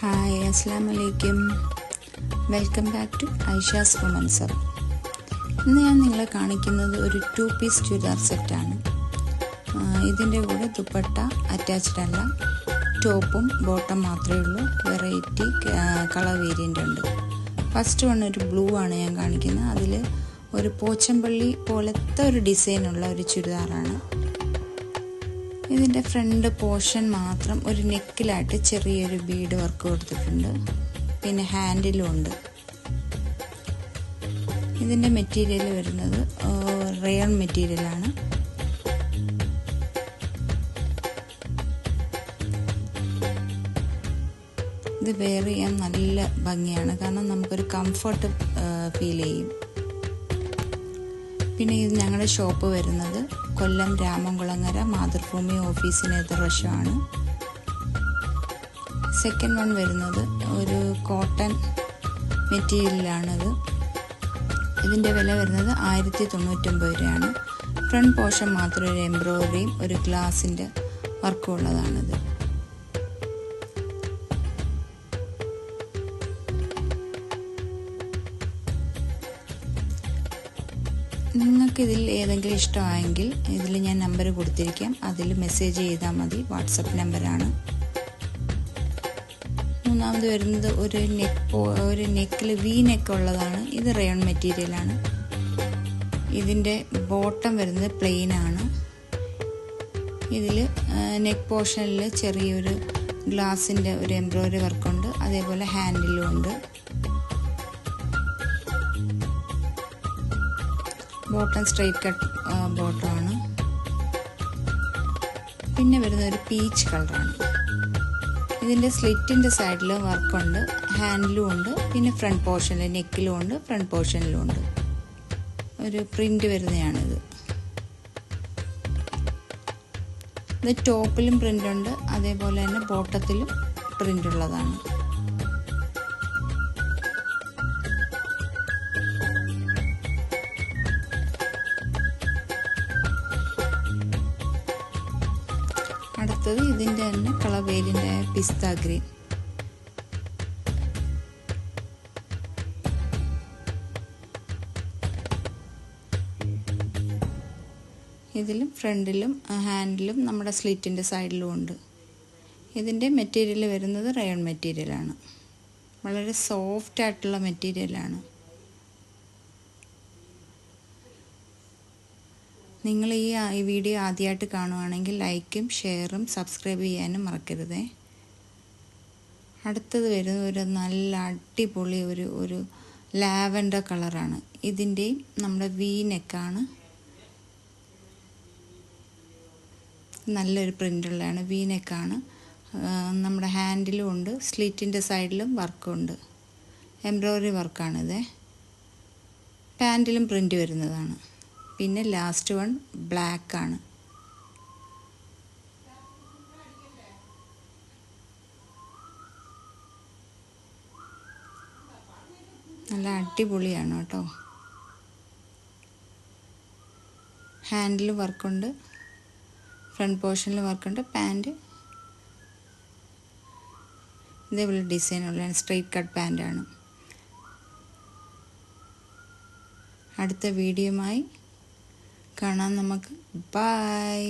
Hi, അസ്സലാമു അലൈക്കും. Welcome back to Aisha's women's hub. ഇന്ന് ഞാൻ നിങ്ങളെ കാണിക്കുന്നത് ഒരു 2 പീസ് ചുരിദാർ സെറ്റാണ്. ഇതിൻ്റെ കൂടെ ദുപ്പട്ട അറ്റാച്ച്ഡ് അല്ല, ടോപ്പും ബോട്ടം മാത്രമേ ഉള്ളൂ. വെറൈറ്റി കളർ വേരിയൻ്റ് ഉണ്ട്. ഫസ്റ്റ് വൺ ഒരു ബ്ലൂ ആണ് ഞാൻ കാണിക്കുന്നത്. അതിൽ ഒരു പോച്ചമ്പള്ളി പോലത്തെ ഒരു ഡിസൈനുള്ള ഒരു ചുരിദാറാണ്. ഇതിൻ്റെ ഫ്രണ്ട് പോർഷൻ മാത്രം ഒരു നെക്കിലായിട്ട് ചെറിയൊരു ബീഡ് വർക്ക് കൊടുത്തിട്ടുണ്ട്. പിന്നെ ഹാൻഡിലും ഉണ്ട്. ഇതിൻ്റെ മെറ്റീരിയൽ വരുന്നത് റയോൺ മെറ്റീരിയലാണ്. ഇത് വെയർ ചെയ്യാൻ നല്ല ഭംഗിയാണ്, കാരണം നമുക്കൊരു കംഫർട്ട് ഫീൽ ചെയ്യും. പിന്നെ ഇത് ഞങ്ങളുടെ ഷോപ്പ് വരുന്നത് കൊല്ലം രാമംകുളങ്ങര മാതൃഭൂമി ഓഫീസിന് എതിർവശമാണ്. സെക്കൻഡ് വൺ വരുന്നത് ഒരു കോട്ടൺ മെറ്റീരിയലാണിത്. ഇതിൻ്റെ വില വരുന്നത് 1099 രൂപയാണ്. ഫ്രണ്ട് പോർഷൻ മാത്രം ഒരു എംബ്രോയിഡറിയും ഒരു ഗ്ലാസിൻ്റെ വർക്കും ഉള്ളതാണിത്. നിങ്ങൾക്ക് ഇതിൽ ഏതെങ്കിലും ഇഷ്ടമായെങ്കിൽ ഇതിൽ ഞാൻ നമ്പർ കൊടുത്തിരിക്കാം, അതിൽ മെസ്സേജ് ചെയ്താൽ മതി. വാട്സപ്പ് നമ്പറാണ്. മൂന്നാമത് വരുന്നത് ഒരു നെക്കിൽ വി നെക്ക് ഉള്ളതാണ്. ഇത് റയോൺ മെറ്റീരിയലാണ്. ഇതിൻ്റെ ബോട്ടം വരുന്നത് പ്ലെയിൻ ആണ്. ഇതിൽ നെക്ക് പോർഷനിൽ ചെറിയൊരു ഗ്ലാസിൻ്റെ ഒരു എംബ്രോയിഡറി വർക്കുണ്ട്. അതേപോലെ ഹാൻഡിലും ഉണ്ട്. ബോട്ടം സ്ട്രെയിറ്റ് കട്ട് ബോട്ടമാണ്. പിന്നെ വരുന്ന ഒരു പീച്ച് കളറാണ്. ഇതിൻ്റെ സ്ലിറ്റിൻ്റെ സൈഡിൽ വർക്കുണ്ട്, ഹാൻഡിലും ഉണ്ട്. പിന്നെ ഫ്രണ്ട് പോർഷനിൽ നെക്കിലും ഉണ്ട്, ഫ്രണ്ട് പോർഷനിലും ഉണ്ട്. ഒരു പ്രിൻ്റ് വരുന്നതാണിത്. ഇത് ടോപ്പിലും പ്രിൻ്റ് ഉണ്ട്, അതേപോലെ തന്നെ ബോട്ടത്തിലും പ്രിൻ്റ് ഉള്ളതാണ്. അടുത്തത് ഇതിൻ്റെ തന്നെ കളർ വേരിയൻ്റ് ആയ പിസ്ത ഗ്രീൻ. ഇതിലും ഫ്രണ്ടിലും ഹാൻഡിലും നമ്മുടെ സ്ലിറ്റിൻ്റെ സൈഡിലും ഉണ്ട്. ഇതിൻ്റെ മെറ്റീരിയൽ വരുന്നത് റയോൺ മെറ്റീരിയലാണ്. വളരെ സോഫ്റ്റ് ആയിട്ടുള്ള മെറ്റീരിയലാണ്. നിങ്ങൾ ഈ വീഡിയോ ആദ്യമായിട്ട് കാണുവാണെങ്കിൽ ലൈക്കും ഷെയറും സബ്സ്ക്രൈബ് ചെയ്യാനും മറക്കരുതേ. അടുത്തത് വരുന്നത് ഒരു നല്ല അടിപൊളി ഒരു ലാവൻഡർ കളറാണ്. ഇതിൻ്റെയും നമ്മുടെ വി നെക്കാണ്. നല്ലൊരു പ്രിൻ്റുള്ളതാണ്. വി നെക്കാണ്. നമ്മുടെ ഹാൻഡിലും ഉണ്ട്, സ്ലിറ്റിൻ്റെ സൈഡിലും വർക്കുണ്ട്. എംബ്രോയിഡറി വർക്കാണിത്. പാൻറ്റിലും പ്രിൻ്റ് വരുന്നതാണ്. പിന്നെ ലാസ്റ്റ് വൺ ബ്ലാക്ക് ആണ്. നല്ല അടിപൊളിയാണ് കേട്ടോ. ഹാൻഡിൽ വർക്കുണ്ട്, ഫ്രണ്ട് പോർഷനിൽ വർക്കുണ്ട്. പാൻറ് ഇതേപോലെ ഡിസൈനുള്ള സ്ട്രെയിറ്റ് കട്ട് പാൻറ്റാണ്. അടുത്ത വീഡിയോയുമായി കാണാം നമുക്ക്. ബൈ.